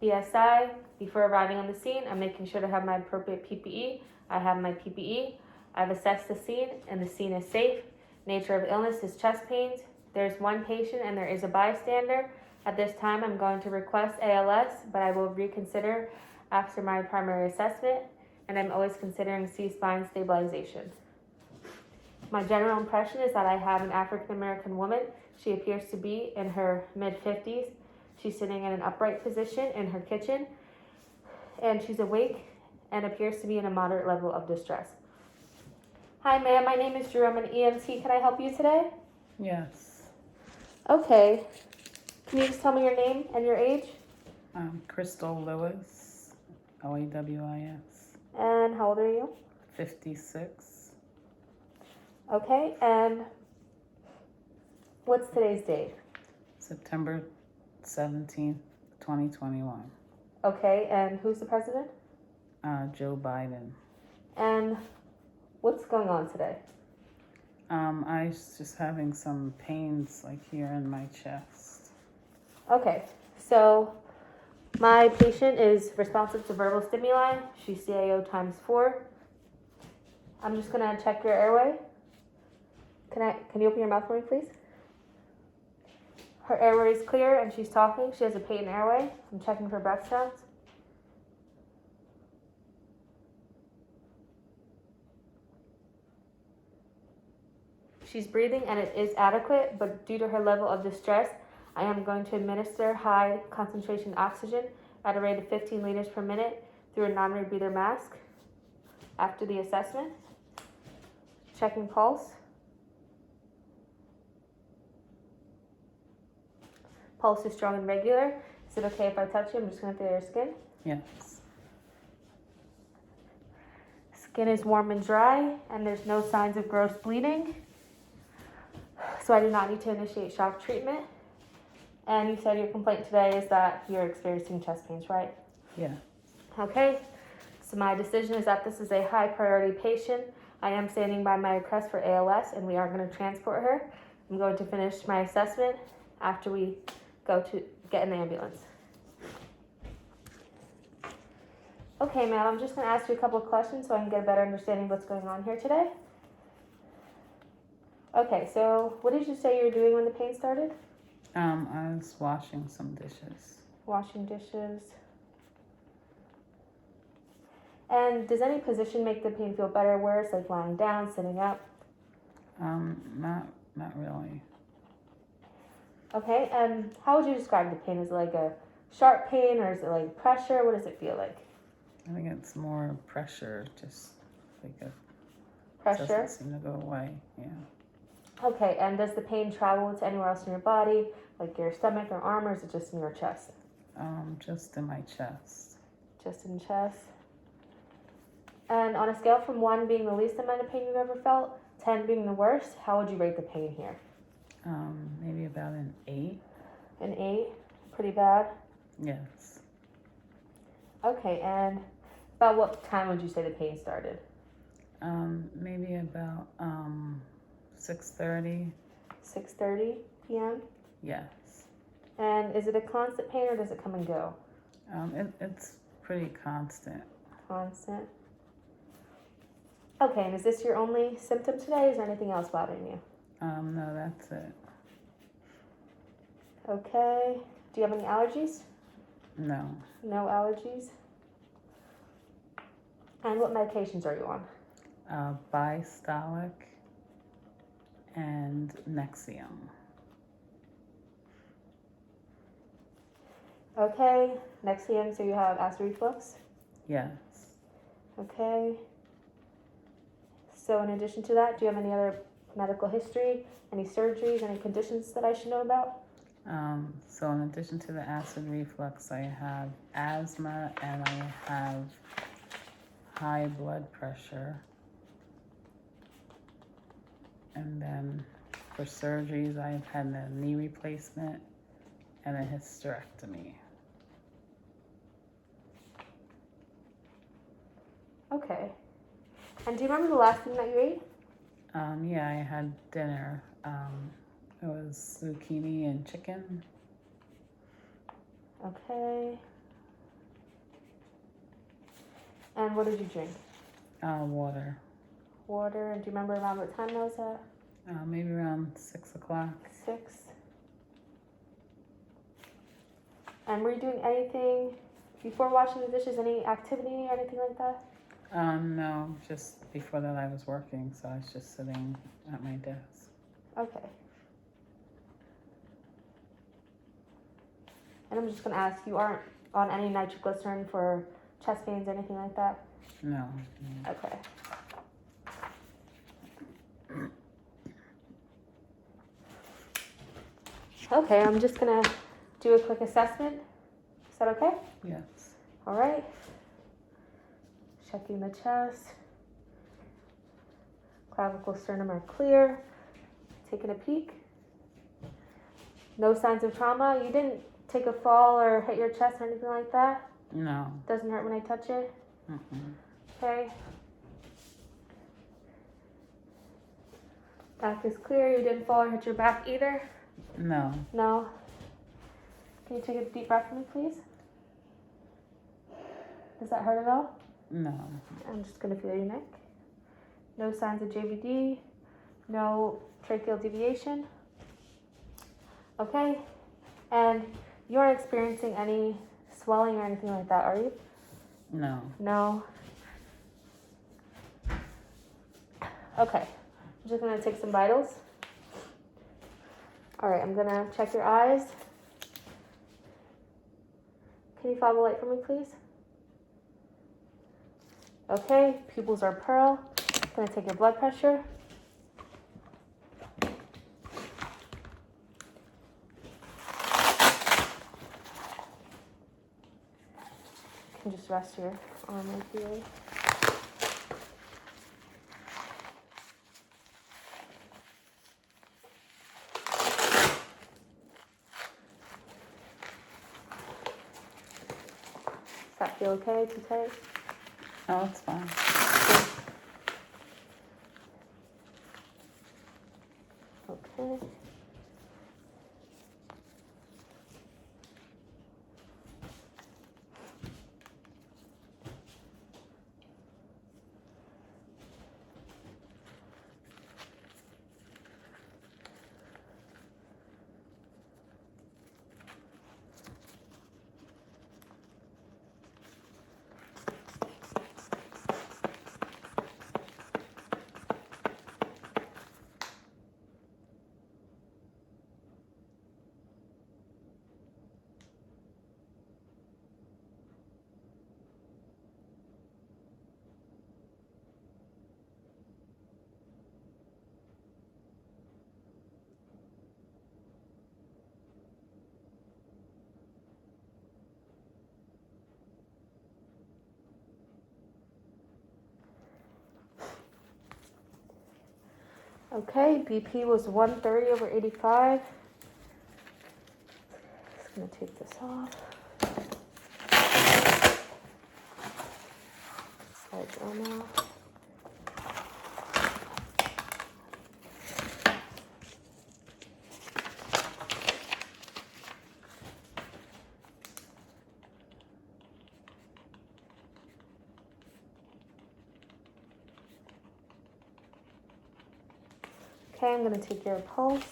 PSI. Before arriving on the scene, I'm making sure to have my appropriate PPE. I have my PPE. I've assessed the scene, and the scene is safe. Nature of illness is chest pains. There's one patient and there is a bystander. At this time, I'm going to request ALS, but I will reconsider after my primary assessment, and I'm always considering C-spine stabilization. My general impression is that I have an African American woman. She appears to be in her mid-50s. She's sitting in an upright position in her kitchen, and she's awake and appears to be in a moderate level of distress. Hi, ma'am. My name is Drew. I'm an EMT. Can I help you today? Yes. Okay. Can you just tell me your name and your age? Crystal Lewis, Lewis. And how old are you? 56. Okay. And what's today's date? September 17th, 2021. Okay. And who's the president? Joe Biden. And what's going on today? I was just having some pains like here in my chest. Okay, so my patient is responsive to verbal stimuli. She's CAO times 4. I'm just gonna check your airway. Can you open your mouth for me, please? Her airway is clear and she's talking. She has a patent airway. I'm checking for breath sounds. She's breathing and it is adequate, but due to her level of distress, I am going to administer high concentration oxygen at a rate of 15 liters per minute through a non-rebreather mask. After the assessment, checking pulse. Pulse is strong and regular. Is it okay if I touch you? I'm just going to feel your skin. Yes. Skin is warm and dry, and there's no signs of gross bleeding. So I do not need to initiate shock treatment. And you said your complaint today is that you're experiencing chest pains, right? Yeah. Okay. So my decision is that this is a high priority patient. I am standing by my request for ALS, and we are going to transport her. I'm going to finish my assessment after we go to get in the ambulance. Okay, ma'am, I'm just going to ask you a couple of questions so I can get a better understanding of what's going on here today. Okay, so what did you say you were doing when the pain started? I was washing some dishes. Washing dishes. And does any position make the pain feel better or worse, like lying down, sitting up? Not really. Okay, and how would you describe the pain? Is it like a sharp pain or is it like pressure? What does it feel like? I think it's more pressure, just like it Pressure? doesn't seem to go away. Yeah. Okay, and does the pain travel to anywhere else in your body, like your stomach or arm, or is it just in your chest? Just in my chest. Just in chest. And on a scale from 1 being the least amount of pain you've ever felt, 10 being the worst, how would you rate the pain here? Maybe about an 8. An 8? Pretty bad? Yes. Okay, and about what time would you say the pain started? Maybe about 6:30. 6:30 p.m.? Yes. And is it a constant pain or does it come and go? It's pretty constant. Constant. Okay, and is this your only symptom today? Is there anything else bothering you? No, that's it. Okay. Do you have any allergies? No. No allergies? And what medications are you on? Bistolic and Nexium. Okay. Nexium, so you have acid reflux? Yes. Okay. So in addition to that, do you have any other medical history, any surgeries, any conditions that I should know about? So in addition to the acid reflux, I have asthma and I have high blood pressure. And then for surgeries, I've had a knee replacement and a hysterectomy. Okay. And do you remember the last thing that you ate? Yeah, I had dinner. It was zucchini and chicken. Okay. And what did you drink? Water. Water. And do you remember around what time that was at? Maybe around 6 o'clock. 6. And were you doing anything before washing the dishes? Any activity or anything like that? No, just before that I was working, so I was just sitting at my desk. Okay. And I'm just going to ask, you aren't on any nitroglycerin for chest pains, anything like that? No. Okay. Okay, I'm just going to do a quick assessment. Is that okay? Yes. All right. Checking the chest. Clavicle, sternum are clear. Taking a peek. No signs of trauma. You didn't take a fall or hit your chest or anything like that? No. Doesn't hurt when I touch it? Mm-mm. Okay. Back is clear. You didn't fall or hit your back either? No. No. Can you take a deep breath for me, please? Does that hurt at all? No. I'm just going to feel your neck. No signs of JVD. No tracheal deviation. Okay. And you aren't experiencing any swelling or anything like that, are you? No. No. Okay. I'm just going to take some vitals. All right, I'm going to check your eyes. Can you follow the light for me, please? Okay, pupils are pearl. I'm going to take your blood pressure. You can just rest your arm right here. Does that feel okay? Too tight? Oh, it's fine. Okay. Okay, BP was 130/85. Just gonna take this off. Slide your arm out. Okay, I'm gonna take your pulse.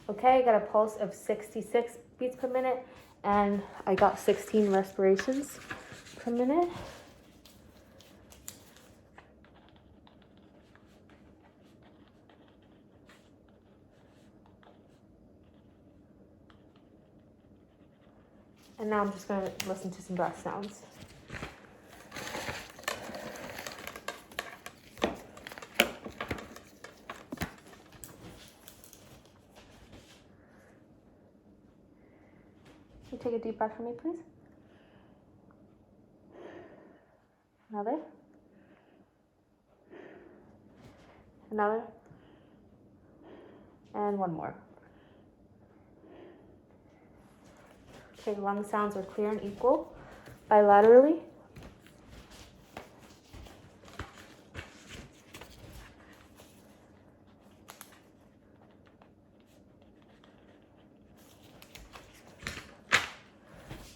Okay, I got a pulse of 66 beats per minute, and I got 16 respirations per minute. And now I'm just gonna listen to some breath sounds. Can you take a deep breath for me, please? Another. Another. And one more. Okay, lung sounds are clear and equal bilaterally.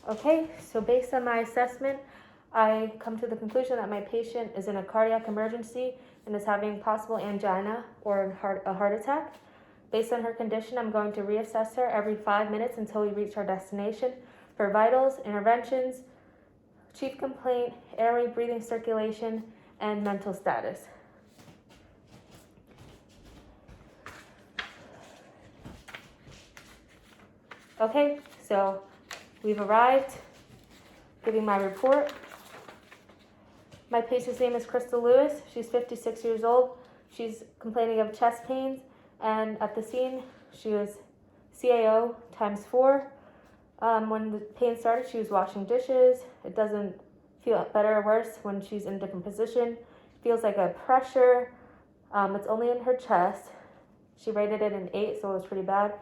Okay, so based on my assessment, I come to the conclusion that my patient is in a cardiac emergency and is having possible angina or a heart attack. Based on her condition, I'm going to reassess her every 5 minutes until we reach our destination for vitals, interventions, chief complaint, airway, breathing, circulation, and mental status. Okay, so we've arrived, giving my report. My patient's name is Crystal Lewis. She's 56 years old. She's complaining of chest pains, and at the scene, she was CAO times 4. When the pain started, she was washing dishes. It doesn't feel better or worse when she's in a different position. Feels like a pressure. It's only in her chest. She rated it an 8, so it was pretty bad.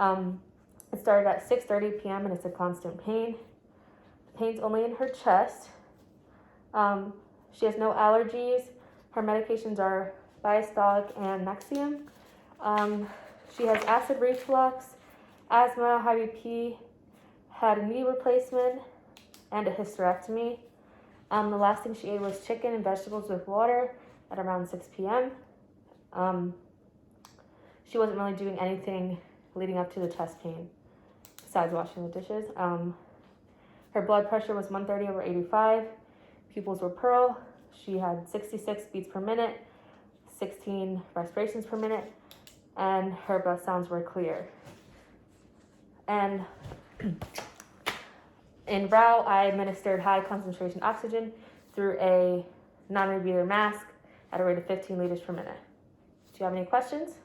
It started at 6:30 p.m. and it's a constant pain. The pain's only in her chest. She has no allergies. Her medications are Diastolic and Nexium. She has acid reflux, asthma, high BP, had a knee replacement, and a hysterectomy. The last thing she ate was chicken and vegetables with water at around 6 p.m. She wasn't really doing anything leading up to the chest pain besides washing the dishes. Her blood pressure was 130/85. Pupils were pearl. She had 66 beats per minute, 16 respirations per minute, and her breath sounds were clear. And in RAO, I administered high concentration oxygen through a non-rebreather mask at a rate of 15 liters per minute. Do you have any questions?